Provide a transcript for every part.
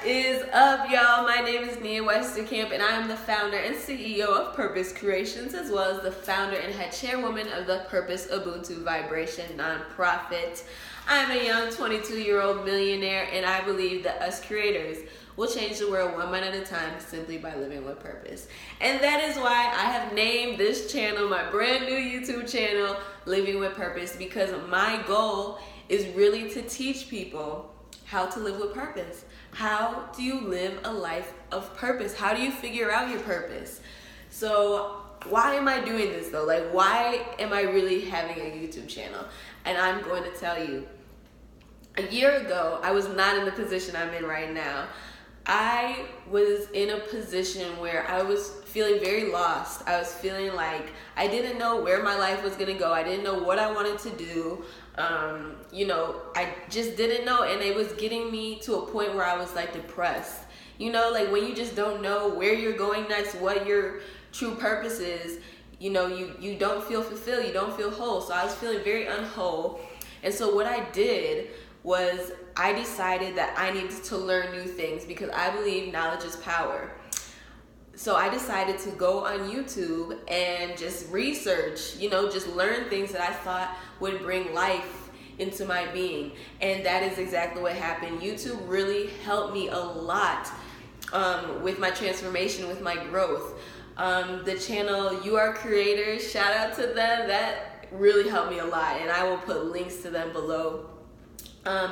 is up, y'all? My name is Nia Westerkamp, and I am the founder and CEO of Purpose Creations, as well as the founder and head chairwoman of the Purpose Ubuntu Vibration nonprofit. I'm a young 22-year-old millionaire, and I believe that us creators will change the world one minute at a time simply by living with purpose. And that is why I have named this channel, my brand new YouTube channel, Living with Purpose, because my goal is really to teach people how to live with purpose. How do you live a life of purpose? How do you figure out your purpose? So why am I doing this though? Like, why am I really having a YouTube channel? And I'm going to tell you. A year ago, I was not in the position I'm in right now. I was in a position where I was feeling very lost. I was feeling like I didn't know where my life was gonna go. I didn't know what I wanted to do. I just didn't know, and it was getting me to a point where I was like depressed. Like when you just don't know where you're going next, what your true purpose is, you don't feel fulfilled, you don't feel whole. So I was feeling very unwhole. And so what I did was I decided that I needed to learn new things because I believe knowledge is power. So I decided to go on YouTube and just research, just learn things that I thought would bring life into my being. And that is exactly what happened. YouTube really helped me a lot with my transformation, with my growth. The channel You Are Creators, shout out to them. That really helped me a lot, and I will put links to them below.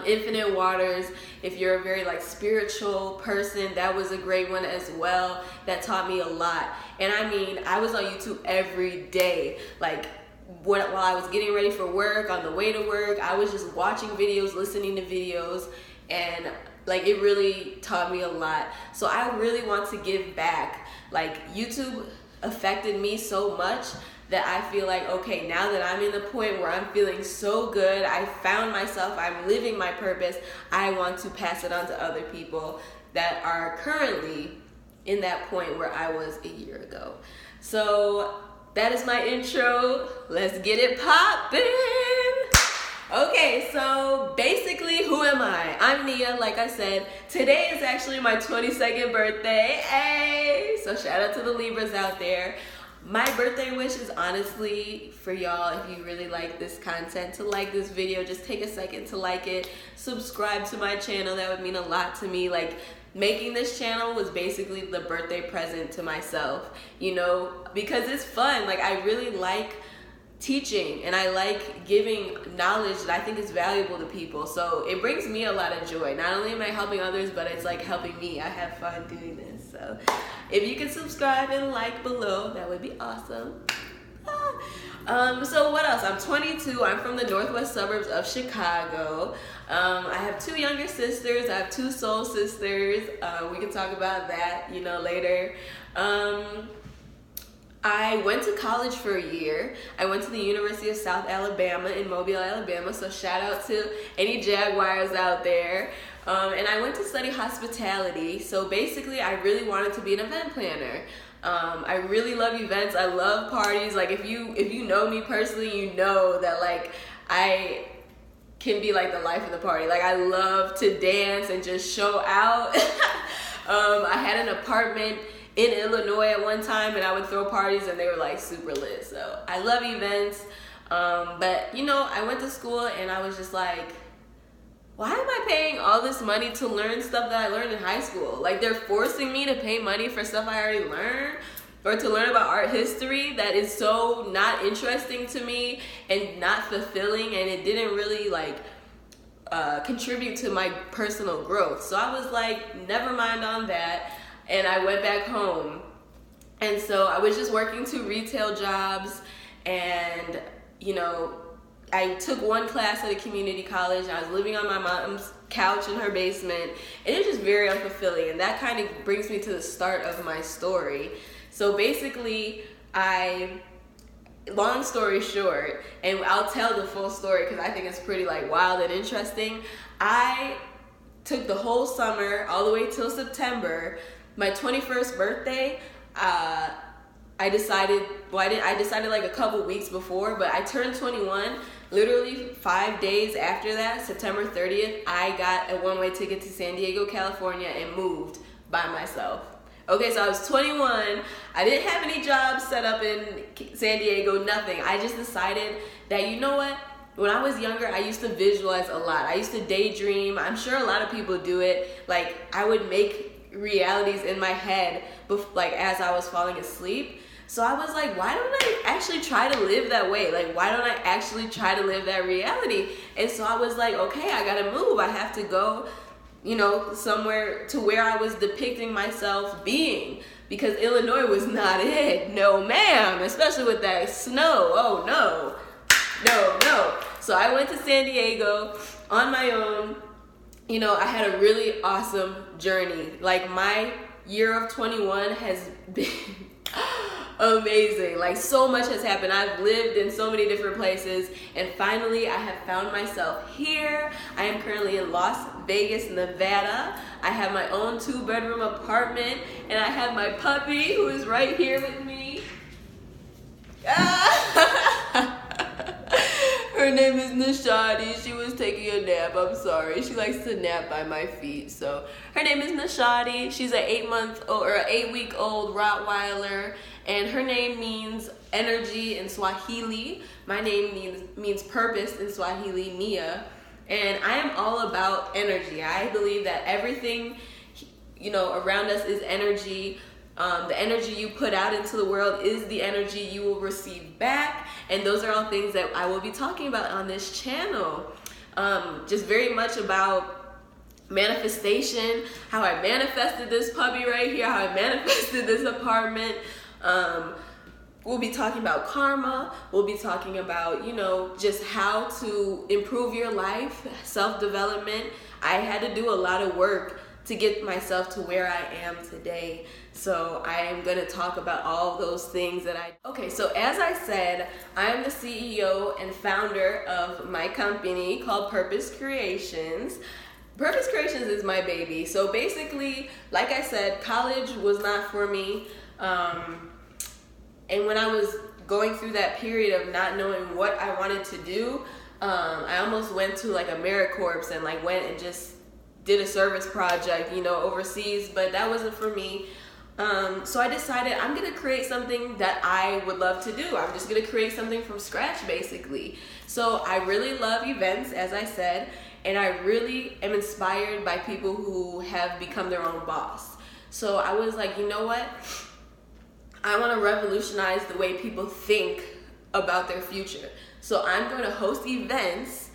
Infinite Waters, if you're a very spiritual person, that was a great one as well. That taught me a lot. And I mean, I was on YouTube every day. While I was getting ready for work, on the way to work, I was just watching videos, listening to videos, and it really taught me a lot. So I really want to give back. YouTube affected me so much that I feel like, okay, now that I'm in the point where I'm feeling so good, I found myself, I'm living my purpose, I want to pass it on to other people that are currently in that point where I was a year ago. So that is my intro. Let's get it poppin'. Okay, so basically, who am I? I'm Nia, like I said. Today is actually my 22nd birthday. Hey! So shout out to the Libras out there. My birthday wish is honestly for y'all, if you really like this content, to like this video. Just take a second to like it. Subscribe to my channel. That would mean a lot to me. Making this channel was basically the birthday present to myself, because it's fun. I really like teaching, and I like giving knowledge that I think is valuable to people. So it brings me a lot of joy. Not only am I helping others, but it's helping me. I have fun doing this. So if you can subscribe and like below, that would be awesome. So what else? I'm 22. I'm from the northwest suburbs of Chicago. I have 2 younger sisters. I have 2 soul sisters. We can talk about that, later. I went to college for a year. I went to the University of South Alabama in Mobile, Alabama. So shout out to any Jaguars out there. And I went to study hospitality. So basically, I really wanted to be an event planner. I really love events. I love parties. If you know me personally, you know that I can be the life of the party. I love to dance and just show out. I had an apartment in Illinois at one time, and I would throw parties, and they were super lit. So I love events. But I went to school, and I was just why am I paying all this money to learn stuff that I learned in high school? They're forcing me to pay money for stuff I already learned, or to learn about art history that is so not interesting to me and not fulfilling, and it didn't really contribute to my personal growth. So I was never mind on that, and I went back home. And so I was just working 2 retail jobs, and I took 1 class at a community college. I was living on my mom's couch in her basement, and it was just very unfulfilling. And that kind of brings me to the start of my story. So basically, long story short, and I'll tell the full story because I think it's pretty wild and interesting. I took the whole summer all the way till September. My 21st birthday, I decided a couple weeks before, but I turned 21 Literally 5 days after that, September 30th, I got a one-way ticket to San Diego, California, and moved by myself. Okay, so I was 21. I didn't have any jobs set up in San Diego, nothing. I just decided that, you know what? When I was younger, I used to visualize a lot. I used to daydream. I'm sure a lot of people do it. Like, I would make realities in my head, like, as I was falling asleep. So I was like, why don't I actually try to live that way? Like, why don't I actually try to live that reality? And so I was like, okay, I gotta move. I have to go, you know, somewhere to where I was depicting myself being, because Illinois was not it. No, ma'am, especially with that snow. Oh, no. No. So I went to San Diego on my own. You know, I had a really awesome journey. Like, my year of 21 has been amazing. Like, so much has happened. I've lived in so many different places, and finally I have found myself here. I am currently in Las Vegas, Nevada. I have my own 2-bedroom apartment, and I have my puppy who is right here with me. Her name is Nishadi. She was taking a nap. I'm sorry. She likes to nap by my feet. So her name is Nishadi. She's an 8-week-old Rottweiler, and her name means energy in Swahili. My name means purpose in Swahili, Nia. And I am all about energy. I believe that everything, you know, around us is energy. The energy you put out into the world is the energy you will receive back. And those are all things that I will be talking about on this channel. Just very much about manifestation, how I manifested this puppy right here, how I manifested this apartment. We'll be talking about karma. We'll be talking about, you know, just how to improve your life, self-development. I had to do a lot of work to get myself to where I am today. So I am gonna talk about all those things that Okay, so as I said, I am the CEO and founder of my company called Purpose Creations. Purpose Creations is my baby. So basically, like I said, college was not for me. And when I was going through that period of not knowing what I wanted to do, I almost went to like AmeriCorps and like went and just did a service project, you know, overseas, but that wasn't for me. So I decided I'm gonna create something that I would love to do. I'm just gonna create something from scratch, basically. So I really love events, as I said, and I really am inspired by people who have become their own boss. So I was like, you know what? I wanna revolutionize the way people think about their future. So I'm gonna host events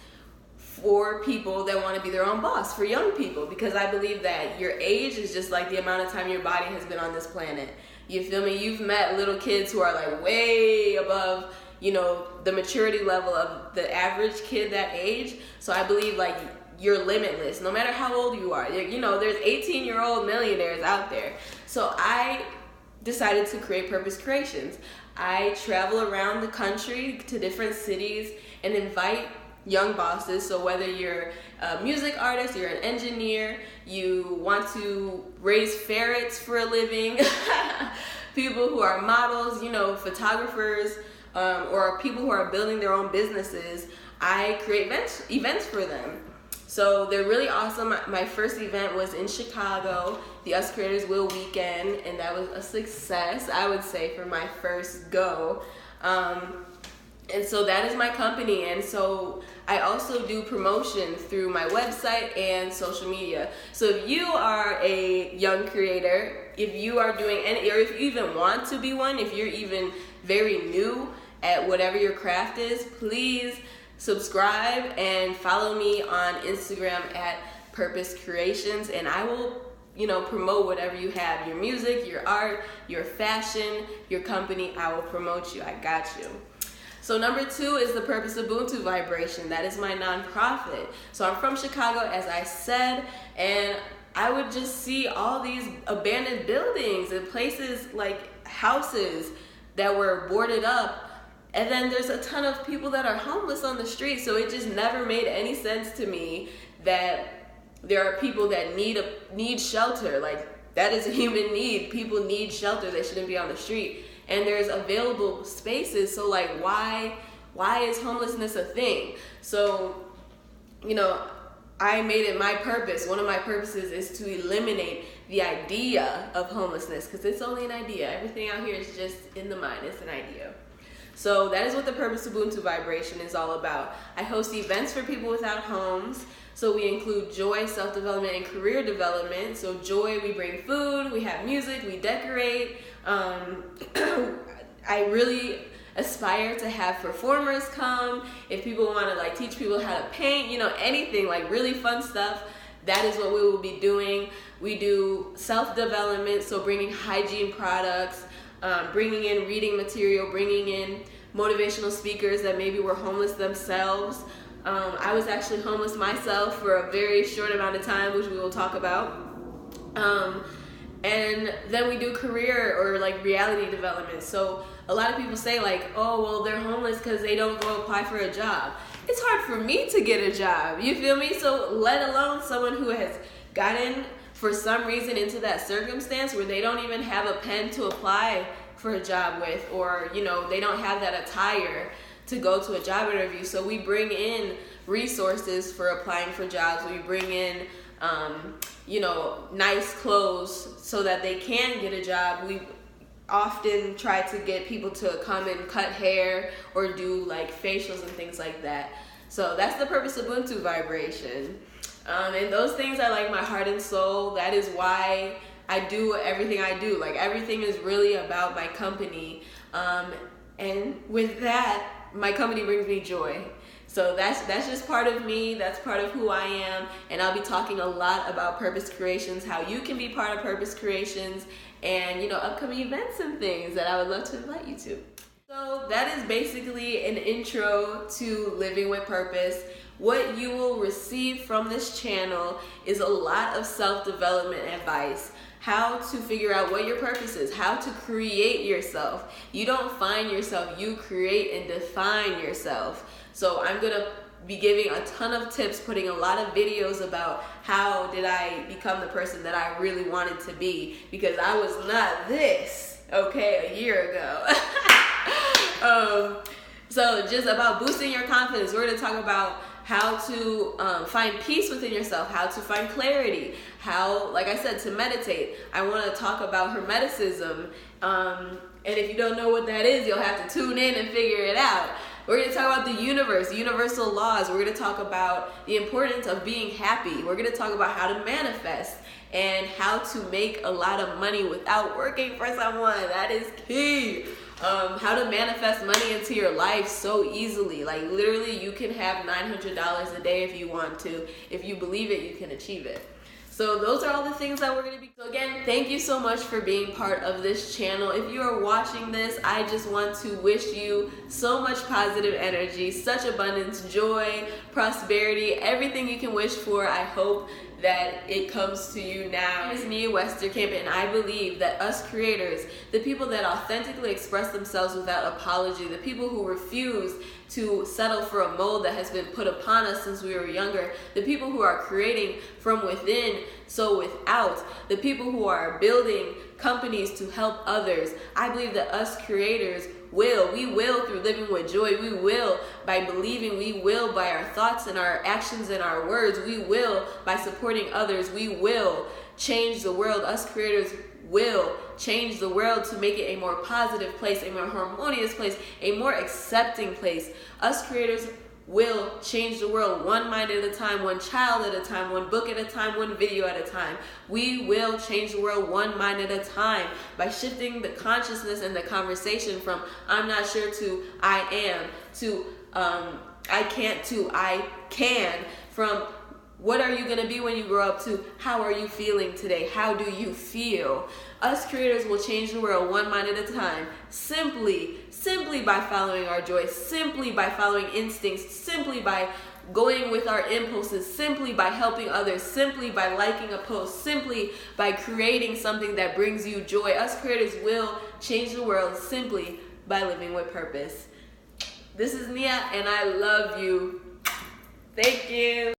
for people that want to be their own boss, for young people, because I believe that your age is just like the amount of time your body has been on this planet. You feel me? You've met little kids who are like way above, you know, the maturity level of the average kid that age. So I believe like you're limitless, no matter how old you are. You know, there's 18-year-old millionaires out there. So I decided to create Purpose Creations. I travel around the country to different cities and invite young bosses. So whether you're a music artist, you're an engineer, you want to raise ferrets for a living, people who are models, you know, photographers, or people who are building their own businesses, I create events for them. So they're really awesome. My first event was in Chicago, the Us Creators Will Weekend, and that was a success, I would say, for my first go. And so that is my company, and so I also do promotion through my website and social media. So if you are a young creator, if you are doing any, or if you even want to be one, if you're even very new at whatever your craft is, please subscribe and follow me on Instagram at Purpose Creations, and I will, you know, promote whatever you have, your music, your art, your fashion, your company. I will promote you. I got you. So number 2 is the Purpose Ubuntu Vibration. That is my nonprofit. So I'm from Chicago, as I said, and I would just see all these abandoned buildings and places like houses that were boarded up. And then there's a ton of people that are homeless on the street. So it just never made any sense to me that there are people that need shelter. Like, that is a human need. People need shelter. They shouldn't be on the street. And there's available spaces, so like why why is homelessness a thing? So, you know, I made it my purpose. One of my purposes is to eliminate the idea of homelessness, because it's only an idea. Everything out here is just in the mind. It's an idea. So that is what the Purpose Ubuntu Vibration is all about. I host events for people without homes. So we include joy, self-development, and career development. So joy, we bring food, we have music, we decorate. I really aspire to have performers come. If people want to like teach people how to paint, you know, anything like really fun stuff, that is what we will be doing. We do self-development, so bringing hygiene products, bringing in reading material, bringing in motivational speakers that maybe were homeless themselves. I was actually homeless myself for a very short amount of time, which we will talk about. And then we do career or like reality development. So a lot of people say like, oh, well, they're homeless because they don't go apply for a job. It's hard for me to get a job, you feel me? So let alone someone who has gotten for some reason into that circumstance where they don't even have a pen to apply for a job with, or, you know, they don't have that attire to go to a job interview. So we bring in resources for applying for jobs. We bring in, you know, nice clothes so that they can get a job. We often try to get people to come and cut hair or do like facials and things like that. So that's the Purpose Ubuntu Vibration. And those things are like my heart and soul. That is why I do everything I do. Like everything is really about my company. And with that, my company brings me joy. So that's just part of me. That's part of who I am. And I'll be talking a lot about Purpose Creations, how you can be part of Purpose Creations, and, you know, upcoming events and things that I would love to invite you to. So that is basically an intro to Living with Purpose. What you will receive from this channel is a lot of self-development advice. How to figure out what your purpose is, how to create yourself. You don't find yourself, you create and define yourself. So I'm gonna be giving a ton of tips, putting a lot of videos about how did I become the person that I really wanted to be, because I was not this, okay, a year ago. So just about boosting your confidence. We're gonna talk about how to find peace within yourself, how to find clarity, how, like I said, to meditate. I want to talk about Hermeticism, and if you don't know what that is, you'll have to tune in and figure it out. We're going to talk about the universe, universal laws. We're going to talk about the importance of being happy. We're going to talk about how to manifest and how to make a lot of money without working for someone. That is key. How to manifest money into your life so easily. Like literally you can have $900 a day if you want to. If you believe it, you can achieve it. So those are all the things that we're going to be. So again, thank you so much for being part of this channel. If you are watching this, I just want to wish you so much positive energy, such abundance, joy, prosperity, everything you can wish for. I hope that it comes to you now. My name is Nia Westerkamp, and I believe that us creators, the people that authentically express themselves without apology, the people who refuse to settle for a mold that has been put upon us since we were younger, the people who are creating from within, so without, the people who are building companies to help others. I believe that us creators we will through living with joy, we will by believing, we will by our thoughts and our actions and our words, we will by supporting others, we will change the world. Us creators will change the world to make it a more positive place, a more harmonious place, a more accepting place. Us creators will change the world one mind at a time, one child at a time, one book at a time, one video at a time. We will change the world one mind at a time by shifting the consciousness and the conversation from I'm not sure to I am to I can't to I can, from what are you going to be when you grow up to how are you feeling today? How do you feel? Us creators will change the world one mind at a time, simply by following our joy, simply by following instincts, simply by going with our impulses, simply by helping others, simply by liking a post, simply by creating something that brings you joy. Us creators will change the world simply by living with purpose. This is Nia, and I love you. Thank you.